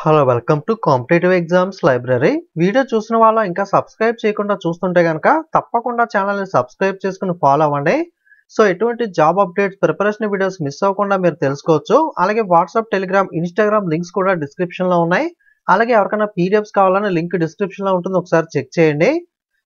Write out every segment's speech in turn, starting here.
Hello welcome to competitive exams library. Video చూసిన వాళ్ళు ఇంకా సబ్స్క్రైబ్ చేయకుండా చూస్తుంటే కనుక తప్పకుండా ఛానల్ని సబ్స్క్రైబ్ చేసుకుని ఫాలో అవ్వండి. సో ఎటువంటి job updates preparation videos miss అవ్వకుండా మీరు తెలుసుకోవచ్చు. అలాగే వాట్సాప్, టెలిగ్రామ్, ఇన్స్టాగ్రామ్ లింక్స్ కూడా డిస్క్రిప్షన్లో ఉన్నాయి. అలాగే ఎవరికైనా పీడిఎఫ్స్ కావాలన్నా లింక్ డిస్క్రిప్షన్లో ఉంటుంది, ఒకసారి చెక్ చేయండి.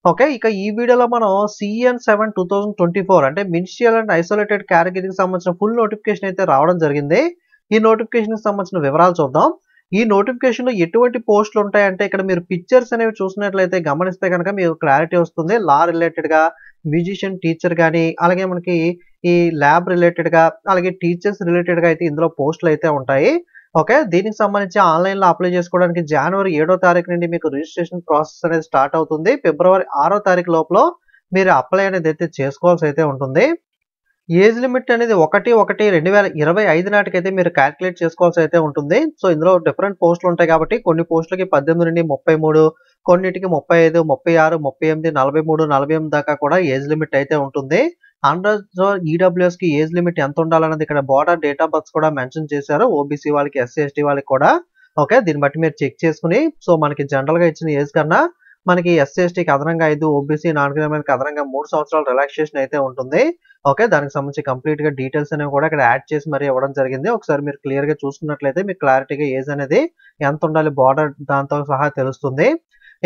ఓకే, ఇక ఈ వీడియోలో మనం CN7 2024 అంటే మినిస్ట్రియల్ అండ్ ఐసోలేటెడ్ కేటగిరీకి సంబంధించిన ఫుల్ నోటిఫికేషన్ అయితే రావడం జరిగింది. ఈ నోటిఫికేషన్కి సంబంధించిన వివరాలు చూద్దాం. ఈ నోటిఫికేషన్ లో ఎటువంటి పోస్టులు ఉంటాయంటే ఇక్కడ మీరు పిక్చర్స్ అనేవి చూసినట్లయితే గమనిస్తే కనుక మీకు క్లారిటీ వస్తుంది. లా రిలేటెడ్ గా, మ్యూజిషియన్ టీచర్ కానీ, అలాగే మనకి ఈ ల్యాబ్ రిలేటెడ్ గా, అలాగే టీచర్స్ రిలేటెడ్ గా అయితే ఇందులో పోస్టులు అయితే ఉంటాయి. ఓకే, దీనికి సంబంధించి ఆన్లైన్ లో అప్లై చేసుకోవడానికి జనవరి 7వ తారీఖు నుండి మీకు రిజిస్ట్రేషన్ ప్రాసెస్ అనేది స్టార్ట్ అవుతుంది. ఫిబ్రవరి 6వ తారీఖు లోపల మీరు అప్లై అనేది అయితే చేసుకోవాల్సి అయితే ఉంటుంది. ఏజ్ లిమిట్ అనేది 1/1/2025 నాటికైతే మీరు క్యాలిక్యులేట్ చేసుకోవాల్సి అయితే ఉంటుంది. సో ఇందులో డిఫరెంట్ పోస్టులు ఉంటాయి కాబట్టి కొన్ని పోస్టులకి 18 నుండి 33, కొన్నిటికి 35, 36, 38, 43, 48 దాకా కూడా ఏజ్ లిమిట్ అయితే ఉంటుంది. అండర్ ఈడబ్ల్యూఎస్ కి ఏజ్ లిమిట్ ఎంత ఉండాలన్నది ఇక్కడ బోర్డర్ డేట్ ఆఫ్ బర్త్ కూడా మెన్షన్ చేశారు. ఓబీసీ వాళ్ళకి, ఎస్సీ ఎస్టీ వాళ్ళకి కూడా. ఓకే, దీన్ని బట్టి మీరు చెక్ చేసుకుని, సో మనకి జనరల్ గా ఇచ్చిన ఏజ్ కన్నా మనకి ఎస్సీ ఎస్టీకి అదనంగా 5, ఓబీసీ నాన్ క్రిమినల్కి అదనంగా 3 సంవత్సరాల రిలాక్సేషన్ అయితే ఉంటుంది. ఓకే, దానికి సంబంధించి కంప్లీట్ గా డీటెయిల్స్ అనేవి కూడా ఇక్కడ యాడ్ చేసి మరి ఇవ్వడం జరిగింది. ఒకసారి మీరు క్లియర్ గా చూసుకున్నట్లయితే మీకు క్లారిటీగా ఏజ్ అనేది ఎంత ఉండాలి బార్డర్ దాంతో సహా తెలుస్తుంది.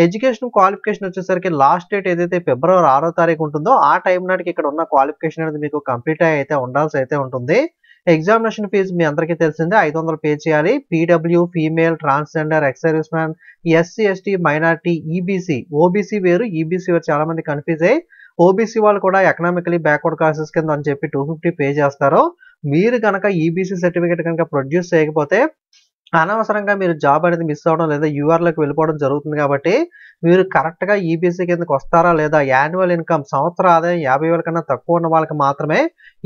ఎడ్యుకేషన్ క్వాలిఫికేషన్ వచ్చేసరికి లాస్ట్ డేట్ ఏదైతే ఫిబ్రవరి 6వ తారీఖు ఉంటుందో ఆ టైం నాటికి ఇక్కడ ఉన్న క్వాలిఫికేషన్ అనేది మీకు కంప్లీట్ అయితే ఉండాల్సి అయితే ఉంటుంది. ఎగ్జామినేషన్ ఫీజు మీ అందరికీ తెలిసిందే, 500 పే చేయాలి. PW, female, transgender, ex service man, SC ST, minority, EBC. OBC వేరు, ఈబీసీ వేరు, చాలా మంది కన్ఫ్యూజ్ అయ్యి ఓబీసీ వాళ్ళు కూడా ఎకనామికలీ బ్యాక్వర్డ్ క్లాసెస్ కింద అని చెప్పి 250 పే చేస్తారు. మీరు కనుక ఈబీసీ సర్టిఫికేట్ కనుక ప్రొడ్యూస్ చేయకపోతే అనవసరంగా మీరు జాబ్ అనేది మిస్ అవ్వడం లేదా యూఆర్లోకి వెళ్ళిపోవడం జరుగుతుంది. కాబట్టి మీరు కరెక్ట్ గా ఈబీసీ కిందకి వస్తారా లేదా, యాన్యువల్ ఇన్కమ్ సంవత్సర ఆదాయం 50,000 కన్నా తక్కువ ఉన్న వాళ్ళకి మాత్రమే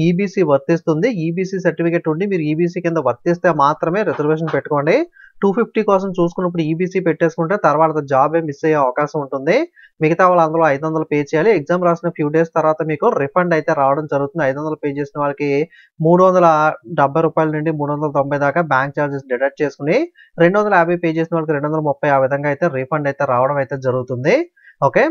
ఈబీసీ వర్తిస్తుంది. ఈబీసీ సర్టిఫికేట్ ఉండి మీరు ఈబీసీ కింద వర్తిస్తే మాత్రమే రిజర్వేషన్ పెట్టుకోండి. 250 కోసం చూసుకున్నప్పుడు ఈబీసీ పెట్టేసుకుంటే తర్వాత జాబ్ మిస్ అయ్యే అవకాశం ఉంటుంది. మిగతా వాళ్ళు అందులో 500 పే చేయాలి. ఎగ్జామ్ రాసిన ఫ్యూ డేస్ తర్వాత మీకు రిఫండ్ అయితే రావడం జరుగుతుంది. 500 పే చేసిన వాళ్ళకి 370 రూపాయల నుండి 390 దాకా బ్యాంక్ ఛార్జెస్ డిడక్ట్ చేసుకుని, 250 పే చేసిన వాళ్ళకి 230 ఆ విధంగా అయితే రీఫండ్ అయితే రావడం అయితే జరుగుతుంది. ఓకే,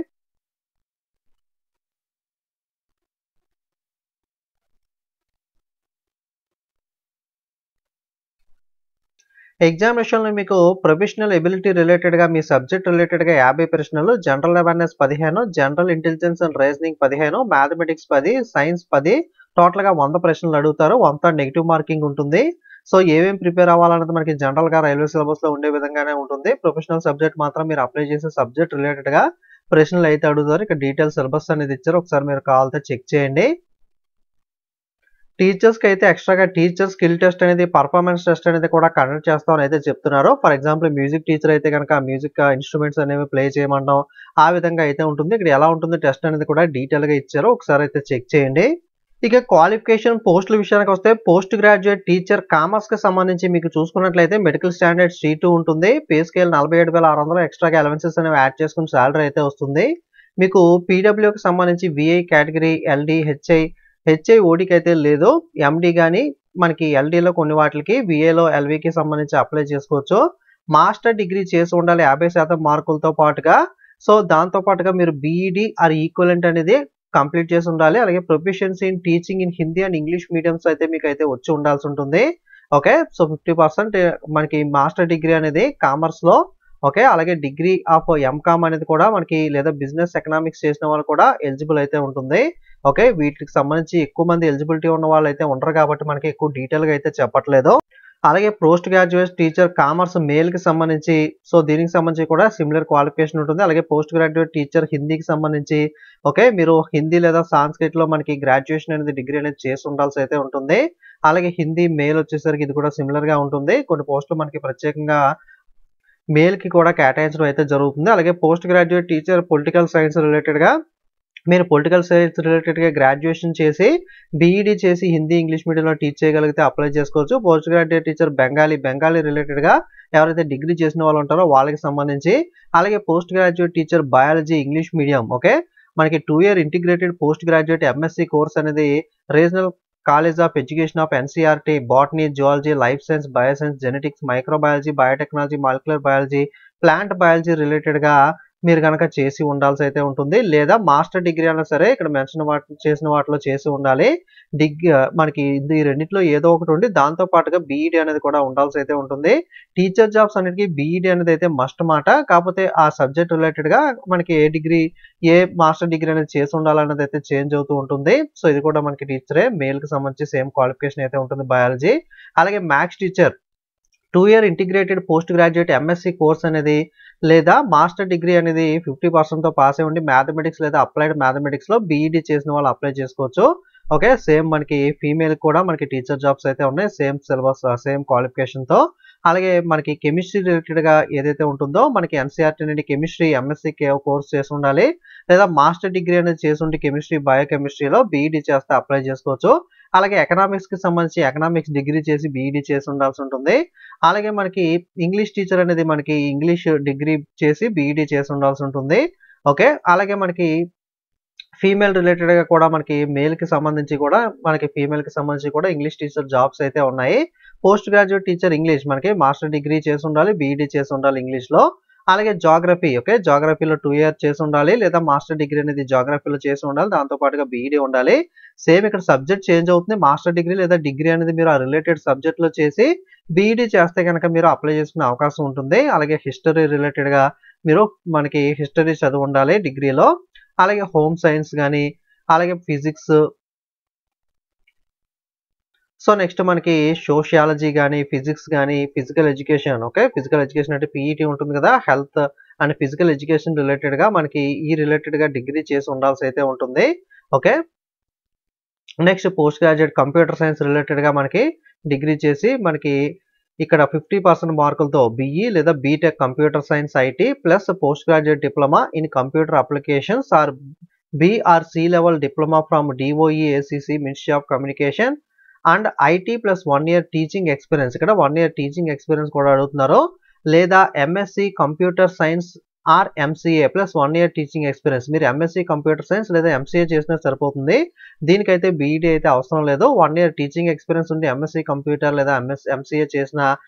ఎగ్జామినేషన్ లో మీకు ప్రొఫెషనల్ ఎబిలిటీ రిలేటెడ్ గా, మీ సబ్జెక్ట్ రిలేటెడ్ గా 50 ప్రశ్నలు, general awareness 15, general intelligence and reasoning 15, mathematics 10, science 10, total గా 100 ప్రశ్నలు అడుగుతారు. 100 నెగిటివ్ మార్కింగ్ ఉంటుంది. సో ఏమేమి ప్రిపేర్ అవ్వాలన్నది మనకి జనరల్ గా రైల్వే సిలబస్ లో ఉండే విధంగానే ఉంటుంది. ప్రొఫెషనల్ సబ్జెక్ట్ మాత్రం మీరు అప్లై చేసే సబ్జెక్ట్ రిలేటెడ్ గా ప్రశ్నలు అయితే అడుగుతారు. ఇక్కడ డీటెయిల్ సిలబస్ అనేది ఇచ్చారు, ఒకసారి మీరు కావాలంటే చెక్ చేయండి. టీచర్స్ కి అయితే ఎక్స్ట్రాగా టీచర్ స్కిల్ టెస్ట్ అనేది, పర్ఫార్మెన్స్ టెస్ట్ అనేది కూడా కండక్ట్ చేస్తామని అయితే చెప్తున్నారు. ఫర్ ఎగ్జాంపుల్ మ్యూజిక్ టీచర్ అయితే కనుక మ్యూజిక్ ఇన్స్ట్రుమెంట్స్ అనేవి ప్లే చేయమంటాం, ఆ విధంగా అయితే ఉంటుంది. ఇక్కడ ఎలా ఉంటుంది టెస్ట్ అనేది కూడా డీటెయిల్ గా ఇచ్చారు, ఒకసారి అయితే చెక్ చేయండి. ఇక క్వాలిఫికేషన్ పోస్టుల విషయానికి వస్తే పోస్ట్ గ్రాడ్యుయేట్ టీచర్ కామర్స్ కి సంబంధించి మీకు చూసుకున్నట్లయితే మెడికల్ స్టాండర్డ్ C2 ఉంటుంది. పే స్కేల్ 47,600, ఎక్స్ట్రాగా అలవెన్సెస్ అనేవి యాడ్ చేసుకుని శాలరీ అయితే వస్తుంది. మీకు పీడబ్ల్యూకి సంబంధించి విఐ కేటగిరీ, ఎల్డి, హెచ్ఐ ఓడికి అయితే లేదు. ఎండి కానీ మనకి ఎల్డీలో కొన్ని వాటికి, విఏలో ఎల్వికి సంబంధించి అప్లై చేసుకోవచ్చు. మాస్టర్ డిగ్రీ చేసి ఉండాలి 50% మార్కులతో పాటుగా. సో దాంతో పాటుగా మీరు బీఈడి ఆర్ ఈక్వలెంట్ అనేది కంప్లీట్ చేసి ఉండాలి. అలాగే proficiency in teaching in Hindi and English mediums అయితే మీకు అయితే వచ్చి ఉండాల్సి ఉంటుంది. ఓకే, సో 50% మనకి మాస్టర్ డిగ్రీ అనేది కామర్స్ లో. ఓకే, అలాగే డిగ్రీ ఆఫ్ ఎంకామ్ అనేది కూడా మనకి, లేదా బిజినెస్ ఎకనామిక్స్ చేసిన వాళ్ళు కూడా ఎలిజిబుల్ అయితే ఉంటుంది. ఓకే, వీటికి సంబంధించి ఎక్కువ మంది ఎలిజిబిలిటీ ఉన్న వాళ్ళు అయితే ఉండరు కాబట్టి మనకి ఎక్కువ డీటెయిల్ గా అయితే చెప్పట్లేదు. అలాగే post graduate teacher commerce male కి సంబంధించి, సో దీనికి సంబంధించి కూడా సిమిలర్ క్వాలిఫికేషన్ ఉంటుంది. అలాగే పోస్ట్ గ్రాడ్యుయేట్ టీచర్ హిందీకి సంబంధించి, ఓకే, మీరు హిందీ లేదా సాంస్క్రిట్ లో మనకి గ్రాడ్యుయేషన్ అనేది డిగ్రీ అనేది చేసి ఉండాల్సి అయితే ఉంటుంది. అలాగే హిందీ మేల్ వచ్చేసరికి ఇది కూడా సిమిలర్ గా ఉంటుంది. కొన్ని పోస్టులు మనకి ప్రత్యేకంగా మేల్ కి కూడా కేటాయించడం అయితే జరుగుతుంది. అలాగే post graduate teacher political science related గా, మీరు పొలిటికల్ సైన్స్ రిలేటెడ్ గా గ్రాడ్యుయేషన్ చేసి బీఈడి చేసి హిందీ ఇంగ్లీష్ మీడియంలో టీచ్ చేయగలిగితే అప్లై చేసుకోవచ్చు. Post graduate teacher Bengali related గా ఎవరైతే డిగ్రీ చేసిన వాళ్ళు ఉంటారో వాళ్ళకి సంబంధించి. అలాగే post graduate teacher biology English medium. Okay, మనకి 2 year integrated post graduate MSc course అనేది regional college of education of NCERT, botany, zoology, life science, bioscience, genetics, microbiology, biotechnology, molecular biology, plant biology రిలేటెడ్గా మీరు కనుక చేసి ఉండాల్సి అయితే ఉంటుంది. లేదా మాస్టర్ డిగ్రీ అయినా సరే ఇక్కడ మెన్షన్ చేసిన వాటిలో చేసి ఉండాలి. మనకి ఈ రెండిట్లో ఏదో ఒకటి ఉండి దాంతో పాటుగా బీఈడీ అనేది కూడా ఉండాల్సి అయితే ఉంటుంది. టీచర్ జాబ్స్ అన్నిటికీ బీఈడీ అనేది అయితే మస్ట్ మాట. కాకపోతే ఆ సబ్జెక్ట్ రిలేటెడ్గా మనకి ఏ మాస్టర్ డిగ్రీ అనేది చేసి ఉండాలన్నది అయితే చేంజ్ అవుతూ ఉంటుంది. సో ఇది కూడా మనకి టీచరే, మేల్కి సంబంధించి సేమ్ క్వాలిఫికేషన్ అయితే ఉంటుంది బయాలజీ. అలాగే maths teacher 2 year integrated post graduate MSc course అనేది లేదా మాస్టర్ డిగ్రీ అనేది 50%తో పాస్ అయి ఉండి మ్యాథమెటిక్స్ లేదా అప్లైడ్ మ్యాథమెటిక్స్లో బీఈడీ చేసిన వాళ్ళు అప్లై చేసుకోవచ్చు. ఓకే, సేమ్ మనకి ఫీమేల్ కూడా మనకి టీచర్ జాబ్స్ అయితే ఉన్నాయి, సేమ్ సిలబస్ సేమ్ క్వాలిఫికేషన్తో. అలాగే మనకి కెమిస్ట్రీ రిలేటెడ్గా ఏదైతే ఉంటుందో మనకి ఎన్సీఆర్టీ నుండి కెమిస్ట్రీ ఎంఎస్సి కోర్స్ చేసి ఉండాలి. లేదా మాస్టర్ డిగ్రీ అనేది చేసి ఉండి కెమిస్ట్రీ బయోకెమిస్ట్రీలో బీఈడీ చేస్తే అప్లై చేసుకోవచ్చు. అలాగే ఎకనామిక్స్కి సంబంధించి ఎకనామిక్స్ డిగ్రీ చేసి బీఈడీ చేసి ఉండాల్సి ఉంటుంది. అలాగే మనకి ఇంగ్లీష్ టీచర్ అనేది మనకి ఇంగ్లీష్ డిగ్రీ చేసి బీఈడీ చేసి ఉండాల్సి ఉంటుంది. ఓకే, అలాగే మనకి ఫీమేల్ రిలేటెడ్గా కూడా మనకి మేల్కి సంబంధించి కూడా మనకి ఫీమేల్కి సంబంధించి కూడా ఇంగ్లీష్ టీచర్ జాబ్స్ అయితే ఉన్నాయి. పోస్ట్ గ్రాడ్యుయేట్ టీచర్ ఇంగ్లీష్ మనకి మాస్టర్ డిగ్రీ చేసి ఉండాలి, బీఈడీ చేసి ఉండాలి ఇంగ్లీష్లో. అలాగే జాగ్రఫీ, ఓకే, జాగ్రఫీలో 2 ఇయర్ చేసి ఉండాలి లేదా మాస్టర్ డిగ్రీ అనేది జాగ్రఫీలో చేసి ఉండాలి, దాంతోపాటుగా బీఈడీ ఉండాలి. సేమ్ ఇక్కడ సబ్జెక్ట్ చేంజ్ అవుతుంది. మాస్టర్ డిగ్రీ లేదా డిగ్రీ అనేది మీరు ఆ రిలేటెడ్ సబ్జెక్ట్లో చేసి బీఈడీ చేస్తే కనుక మీరు అప్లై చేసుకునే అవకాశం ఉంటుంది. అలాగే హిస్టరీ రిలేటెడ్గా మీరు మనకి హిస్టరీ చదివి ఉండాలి డిగ్రీలో. అలాగే హోమ్ సైన్స్ కానీ అలాగే ఫిజిక్స్. సో నెక్స్ట్ మనకి సోషియాలజీ కానీ ఫిజిక్స్ కానీ physical education, okay, physical education అంటే పీఈటీ ఉంటుంది కదా, హెల్త్ అండ్ ఫిజికల్ ఎడ్యుకేషన్ రిలేటెడ్గా మనకి ఈ రిలేటెడ్గా డిగ్రీ చేసి ఉండాల్సి అయితే ఉంటుంది. Okay, next post graduate computer science రిలేటెడ్గా మనకి డిగ్రీ చేసి మనకి ఇక్కడ 50% మార్కులతో బీఈ లేదా BTech computer science IT plus post graduate diploma in computer applications or B or C level diploma from DOE ACC ministry of communication and IT plus 1 year teaching experience, ఇక్కడ 1 year teaching experience కూడా అడుగుతున్నారు. లేదా MSc computer science or MCA plus 1 year teaching experience, మీరు MSc computer science లేదా MCA చేసినా సరిపోతుంది. దీనికైతే BEd అయితే అవసరం లేదు. 1 ఇయర్ టీచింగ్ ఎక్స్పీరియన్స్ ఉండి ఎంఎస్సి కంప్యూటర్ లేదా ఎంసీఏ చేసిన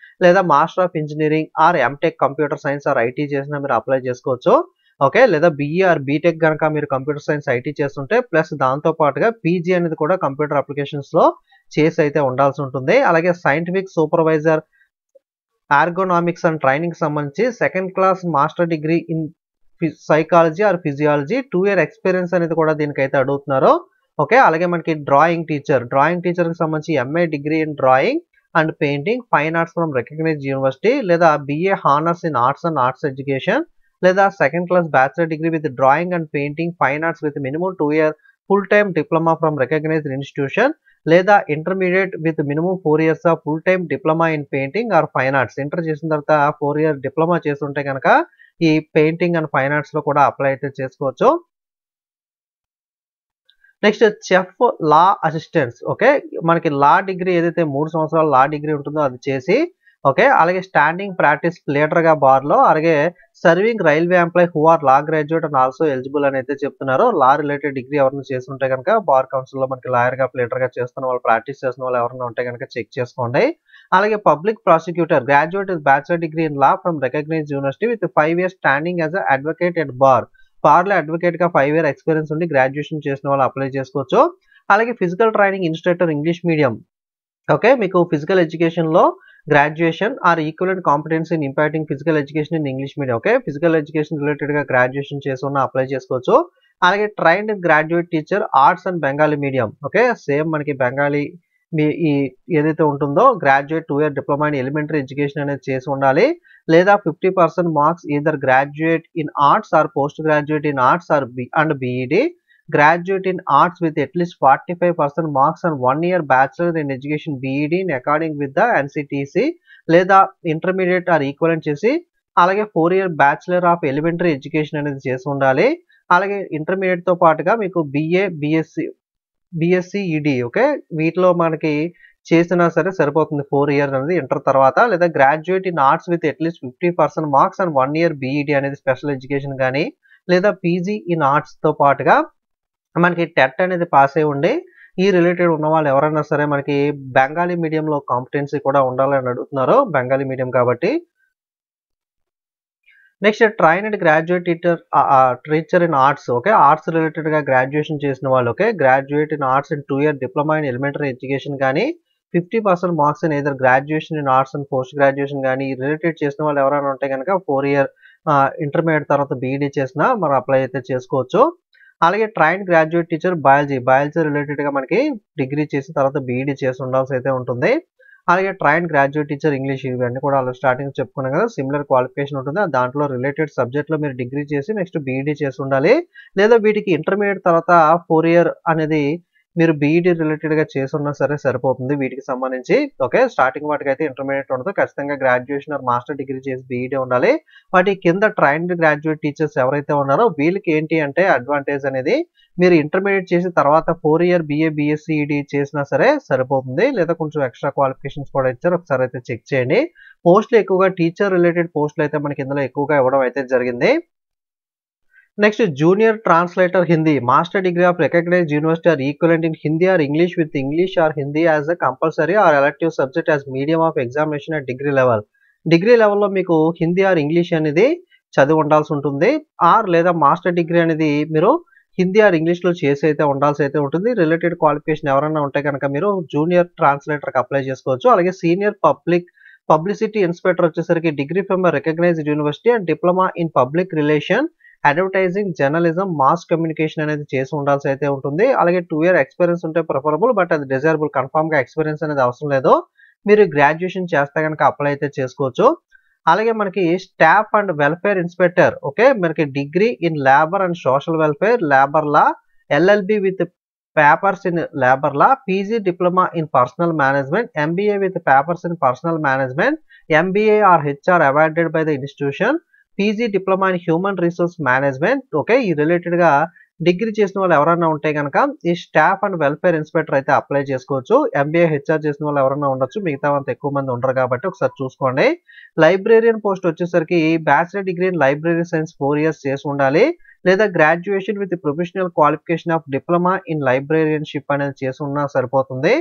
లేదా master of engineering or MTech computer science or IT చేసినా మీరు అప్లై చేసుకోవచ్చు. ఓకే, లేదా బీఈ ఆర్ బీటెక్ కనుక మీరు కంప్యూటర్ సైన్స్ ఐటీ చేస్తుంటే ప్లస్ దాంతో పాటుగా పీజీ అనేది కూడా కంప్యూటర్ అప్లికేషన్స్లో చేసి అయితే ఉండాల్సి ఉంటుంది. అలాగే scientific supervisor ergonomics and training సంబంధించి 2nd class master degree in psychology or physiology 2 year experience అనేది కూడా దీనికైతే అడుగుతున్నారు. ఓకే, అలాగే మనకి డ్రాయింగ్ టీచర్కి సంబంధించి MA degree in drawing and painting fine arts from recognised university లేదా BA honours in arts and arts education లేదా 2nd class bachelor degree with drawing and painting fine arts with minimum 2 year full time diploma from recognised institution లేదా intermediate with minimum 4 years of full time diploma in painting or fine arts. Inter చేసిన తర్వాత 4 year diploma చేస్తుంటే కనుక ఈ painting and fine arts లో కూడా apply అయితే చేసుకోవచ్చు. నెక్స్ట్ చెఫ్ లా అసిస్టెంట్స్, ఓకే, మనకి లా డిగ్రీ ఏదైతే 3 సంవత్సరాల లా డిగ్రీ ఉంటుందో అది చేసి, ఓకే, అలాగే స్టాండింగ్ ప్రాక్టీస్ లీడర్గా బార్లో, అలాగే serving railway employee who are law graduate and also eligible అని అయితే చెప్తున్నారు. లా రిలేటెడ్ డిగ్రీ ఎవరైనా చేస్తుంటే కనుక బార్ కౌన్సిల్లో మనకి లాయర్గా ప్లేటర్గా చేస్తున్న వాళ్ళు ప్రాక్టీస్ చేస్తున్న వాళ్ళు ఎవరైనా ఉంటే కనుక చెక్ చేసుకోండి. అలాగే public prosecutor graduate with bachelor degree in law from recognised university with 5 years standing as advocate at బార్లో అడ్వకేట్గా 5 ఇయర్ ఎక్స్పీరియన్స్ ఉండి గ్రాడ్యుయేషన్ చేసిన వాళ్ళు అప్లై చేసుకోవచ్చు. అలాగే physical training instructor English medium, okay, మీకు ఫిజికల్ ఎడ్యుకేషన్లో graduation or equivalent competency in impacting physical education in English medium, okay, physical education రిలేటెడ్గా గ్రాడ్యుయేషన్ చేసి ఉన్న అప్లై చేసుకోవచ్చు. అలాగే trained graduate teacher arts and Bengali medium, okay, same మనకి బెంగాలీ ఈ ఏదైతే ఉంటుందో graduate 2 year diploma in elementary education అనేది చేసి ఉండాలి. లేదా 50% marks either graduate in arts or post graduate in arts or BEd, graduate in arts with at least 45% marks and 1 year bachelor in education BEd in according with the NCTC లేదా intermediate or equivalent చేసి అలాగే 4 year bachelor of elementary education అనేది చేసి ఉండాలి. అలాగే intermediate తో పాటుగా మీకు BA BSc ED, ఓకే, వీటిలో మనకి చేసినా సరే సరిపోతుంది 4 ఇయర్ అనేది ఇంటర్ తర్వాత. లేదా graduate in arts with at least 50% marks and 1 year BEd అనేది స్పెషల్ ఎడ్యుకేషన్ కానీ లేదా PG ఇన్ ఆర్ట్స్ తో పాటుగా మనకి టెట్ అనేది పాస్ అయి ఉండి ఈ రిలేటెడ్ ఉన్న వాళ్ళు ఎవరైనా సరే మనకి బెంగాలీ మీడియంలో కాంపిటెన్సీ కూడా ఉండాలని అడుగుతున్నారు, బెంగాలీ మీడియం కాబట్టి. Next trained graduate teacher in arts. Okay, arts రిలేటెడ్గా గ్రాడ్యుయేషన్ చేసిన వాళ్ళు, okay, graduate in arts in 2 year diploma in elementary education కానీ 50% marks in either graduation in arts and post graduation కానీ రిలేటెడ్ చేసిన వాళ్ళు ఎవరైనా ఉంటే కనుక 4 year ఇంటర్మీడియట్ తర్వాత బీఈడీ చేసినా మనం అప్లై అయితే చేసుకోవచ్చు. అలాగే ట్రైన్డ్ గ్రాడ్యుయేట్ టీచర్ బయాలజీ రిలేటెడ్గా మనకి డిగ్రీ చేసిన తర్వాత బీఈడీ చేసి ఉండాల్సి అయితే ఉంటుంది. అలాగే ట్రైన్డ్ గ్రాడ్యుయేట్ టీచర్ ఇంగ్లీష్, ఇవన్నీ కూడా అలా స్టార్టింగ్ చెప్పుకున్నాం కదా, సిమిలర్ క్వాలిఫికేషన్ ఉంటుంది. దాంట్లో రిలేటెడ్ సబ్జెక్ట్లో మీరు డిగ్రీ చేసి నెక్స్ట్ బీఈడీ చేసి ఉండాలి. లేదా వీటికి ఇంటర్మీడియట్ తర్వాత 4 year అనేది మీరు బీఈడీ రిలేటెడ్గా చేసి ఉన్నా సరే సరిపోతుంది వీటికి సంబంధించి. ఓకే, స్టార్టింగ్ వాటికి అయితే ఇంటర్మీడియట్ ఉండదు, ఖచ్చితంగా గ్రాడ్యుయేషన్ ఆర్ మాస్టర్ డిగ్రీ చేసి బీఈడీ ఉండాలి. వాటి కింద ట్రైన్డ్ గ్రాడ్యుయేట్ టీచర్స్ ఎవరైతే ఉన్నారో వీళ్ళకి ఏంటి అంటే అడ్వాంటేజ్ అనేది మీరు ఇంటర్మీడియట్ చేసి తర్వాత 4 year BA BSc ED చేసినా సరే సరిపోతుంది. లేదా కొంచెం ఎక్స్ట్రా క్వాలిఫికేషన్స్ కూడా ఇచ్చారు, ఒకసారి అయితే చెక్ చేయండి. పోస్టులు ఎక్కువగా టీచర్ రిలేటెడ్ పోస్టులు అయితే మనకి ఇందులో ఎక్కువగా ఇవ్వడం అయితే జరిగింది. Next junior translator Hindi, master degree of recognised university or equivalent in Hindi or English with English or Hindi as a compulsory or elective subject as medium of examination at degree level. Degree లెవెల్లో మీకు హిందీ ఆర్ ఇంగ్లీష్ అనేది చదివి ఉండాల్సి ఉంటుంది. Are లేదా master degree అనేది మీరు Hindi are ఇంగ్లీష్లో చేసి అయితే ఉండాల్సి అయితే ఉంటుంది. రిలేటెడ్ క్వాలిఫికేషన్ ఎవరైనా ఉంటే కనుక మీరు జూనియర్ ట్రాన్స్లేటర్కి అప్లై చేసుకోవచ్చు. అలాగే సీనియర్ పబ్లిసిటీ ఇన్స్పెక్టర్ వచ్చేసరికి degree from recognised university and diploma in public relation advertising journalism mass communication అనేది చేసి ఉండాల్సి అయితే ఉంటుంది. అలాగే 2 year ఎక్స్పీరియన్స్ ఉంటే ప్రిఫరబుల్, బట్ అది డిజైరబుల్, కన్ఫామ్గా ఎక్స్పీరియన్స్ అనేది అవసరం లేదు. మీరు గ్రాడ్యుయేషన్ చేస్తే కనుక అప్లై అయితే చేసుకోవచ్చు. అలాగే మనకి staff and welfare inspector, okay, మనకి degree in labour and social welfare, labour law, LLB with papers in labour law, PG diploma in personnel management, MBA with papers in personnel management, MBA or HR awarded by the institution, PG diploma in human resource management. Okay, ఈ రిలేటెడ్గా degree చేసిన వాళ్ళు ఎవరైనా ఉంటే కనుక ఈ staff and welfare inspector అయితే apply చేసుకోవచ్చు. MBA HR చేసిన వాళ్ళు ఎవరైనా ఉండొచ్చు, మిగతా అంత ఎక్కువ మంది ఉండరు కాబట్టి ఒకసారి చూసుకోండి. లైబ్రేరియన్ పోస్ట్ వచ్చేసరికి bachelor degree in library science 4 years చేసి ఉండాలి. లేదా graduation with professional qualification of diploma in librarianship అనేది చేసి ఉన్నా సరిపోతుంది.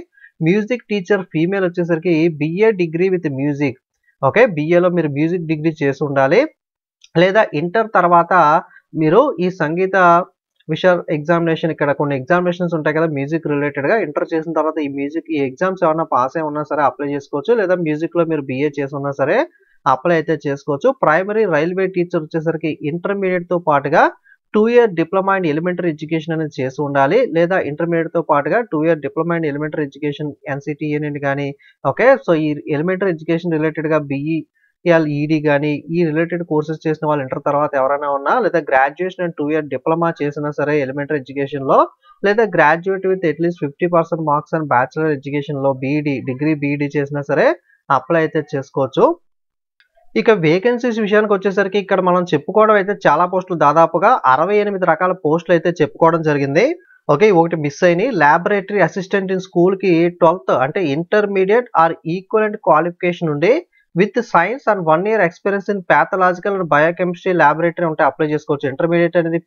మ్యూజిక్ టీచర్ ఫీమేల్ వచ్చేసరికి BA degree with music, okay, BAలో మీరు మ్యూజిక్ డిగ్రీ చేసి ఉండాలి. లేదా ఇంటర్ తర్వాత మీరు ఈ సంగీత ఎగ్జామినేషన్, ఇక్కడ కొన్ని ఎగ్జామినేషన్స్ ఉంటాయి కదా మ్యూజిక్ రిలేటెడ్గా, ఇంటర్ చేసిన తర్వాత ఈ ఎగ్జామ్స్ ఏమన్నా పాస్ అయి ఉన్నా సరే అప్లై చేసుకోవచ్చు. లేదా మ్యూజిక్లో మీరు BA చేసి ఉన్నా సరే అప్లై అయితే చేసుకోవచ్చు. ప్రైమరీ రైల్వే టీచర్ వచ్చేసరికి ఇంటర్మీడియట్తో పాటుగా 2 year diploma in elementary education అనేది చేసి ఉండాలి. లేదా ఇంటర్మీడియట్తో పాటుగా 2 year diploma in elementary education NCT అనేది కానీ, ఓకే, సో ఈ ఎలిమెంటరీ ఎడ్యుకేషన్ రిలేటెడ్గా ED కానీ ఈ రిలేటెడ్ కోర్సెస్ చేసిన వాళ్ళు ఇంటర్ తర్వాత ఎవరైనా ఉన్నా, లేదా గ్రాడ్యుయేషన్ అండ్ 2 year డిప్లొమా చేసినా సరే ఎలిమెంటరీ ఎడ్యుకేషన్లో, లేదా graduate with at least 50% marks and bachelor ఎడ్యుకేషన్లో డిగ్రీ బీఈడీ చేసినా సరే అప్లై అయితే చేసుకోవచ్చు. ఇక వేకెన్సీస్ విషయానికి వచ్చేసరికి ఇక్కడ మనం చెప్పుకోవడం అయితే చాలా పోస్టులు, దాదాపుగా 68 రకాల పోస్టులు అయితే చెప్పుకోవడం జరిగింది. ఓకే, ఒకటి మిస్ అయినాయి. ల్యాబొరేటరీ అసిస్టెంట్ ఇన్ స్కూల్కి 12th అంటే ఇంటర్మీడియట్ ఆర్ ఈక్వలెంట్ క్వాలిఫికేషన్ ఉండి with science and 1 year experience in pathological and biochemistry laboratory ఉంటే అప్లై చేసుకోవచ్చు. ఇంటర్మీడియట్ అనేది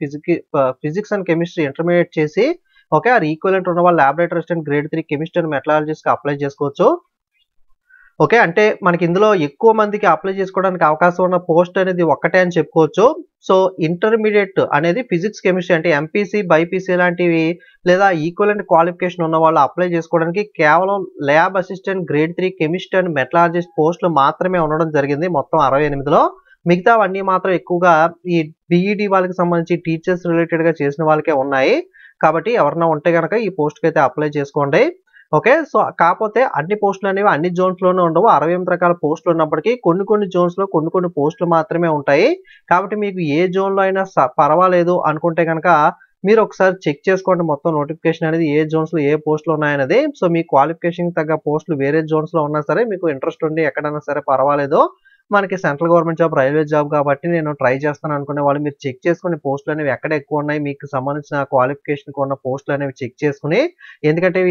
ఫిజిక్స్ అండ్ కెమిస్ట్రీ ఇంటర్మీడియట్ చేసి, ఓకే, ఆర్ ఈక్వలెంట్ ఉన్న వాళ్ళు laboratory assistant grade 3 chemistry and మెటలాలజిస్ట్కి అప్లై చేసుకోవచ్చు. ఓకే, అంటే మనకి ఇందులో ఎక్కువ మందికి అప్లై చేసుకోవడానికి అవకాశం ఉన్న పోస్ట్ అనేది ఒక్కటే అని చెప్పుకోవచ్చు. సో ఇంటర్మీడియట్ అనేది ఫిజిక్స్ కెమిస్ట్రీ అంటే MPC BIPC లాంటివి లేదా ఈక్వలెంట్ క్వాలిఫికేషన్ ఉన్న వాళ్ళు అప్లై చేసుకోవడానికి కేవలం lab assistant grade 3 chemistry and metallurgist పోస్టులు మాత్రమే ఉండడం జరిగింది మొత్తం 68లో. మిగతావన్నీ మాత్రం ఎక్కువగా ఈ BED వాళ్ళకి సంబంధించి టీచర్స్ రిలేటెడ్గా చేసిన వాళ్ళకే ఉన్నాయి. కాబట్టి ఎవరన్నా ఉంటే కనుక ఈ పోస్ట్కి అయితే అప్లై చేసుకోండి. ఓకే, సో కాకపోతే అన్ని పోస్టులు అనేవి అన్ని జోన్స్లోనే ఉండవు. 68 రకాల పోస్టులు ఉన్నప్పటికీ కొన్ని జోన్స్లో కొన్ని పోస్టులు మాత్రమే ఉంటాయి. కాబట్టి మీకు ఏ జోన్లో అయినా పర్వాలేదు అనుకుంటే కనుక మీరు ఒకసారి చెక్ చేసుకోండి మొత్తం నోటిఫికేషన్ అనేది ఏ జోన్స్లో ఏ పోస్టులు ఉన్నాయనేది. సో మీ క్వాలిఫికేషన్ తగ్గ పోస్టులు వేరే జోన్స్లో ఉన్నా సరే మీకు ఇంట్రెస్ట్ ఉండి ఎక్కడైనా సరే పర్వాలేదు, మనకి central government job railway job కాబట్టి నేను ట్రై చేస్తాను అనుకునే వాళ్ళు మీరు చెక్ చేసుకుని పోస్టులు అనేవి ఎక్కడ ఎక్కువ ఉన్నాయి, మీకు సంబంధించిన క్వాలిఫికేషన్కి ఉన్న పోస్టులు అనేవి చెక్ చేసుకుని, ఎందుకంటే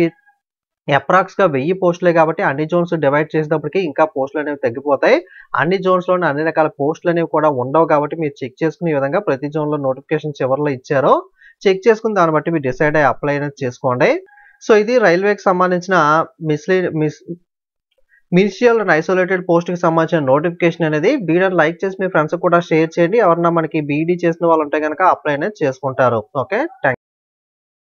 అప్రాక్స్గా 1000 పోస్టులే కాబట్టి అన్ని జోన్స్ డివైడ్ చేసేటప్పటికి ఇంకా పోస్టులు అనేవి తగ్గిపోతాయి. అన్ని జోన్స్లోనే అన్ని రకాల పోస్టులు అనేవి కూడా ఉండవు కాబట్టి మీరు చెక్ చేసుకునే విధంగా ప్రతి జోన్లో నోటిఫికేషన్ చివరిలో ఇచ్చారో చెక్ చేసుకుని దాన్ని బట్టి మీరు డిసైడ్ అయ్యి అప్లై అనేది చేసుకోండి. సో ఇది రైల్వేకి సంబంధించిన మినిస్ట్రియల్ అండ్ ఐసోలేటెడ్ పోస్ట్‌కి సంబంధించిన నోటిఫికేషన్ అనేది. వీడియోని లైక్ చేసి మీ ఫ్రెండ్స్‌కి కూడా షేర్ చేయండి. ఎవరన్నా మనకి బీఈడీ చేసిన వాళ్ళు ఉంటే గనక అప్లై అనేది చేసుకుంటారు. ఓకే. థాంక్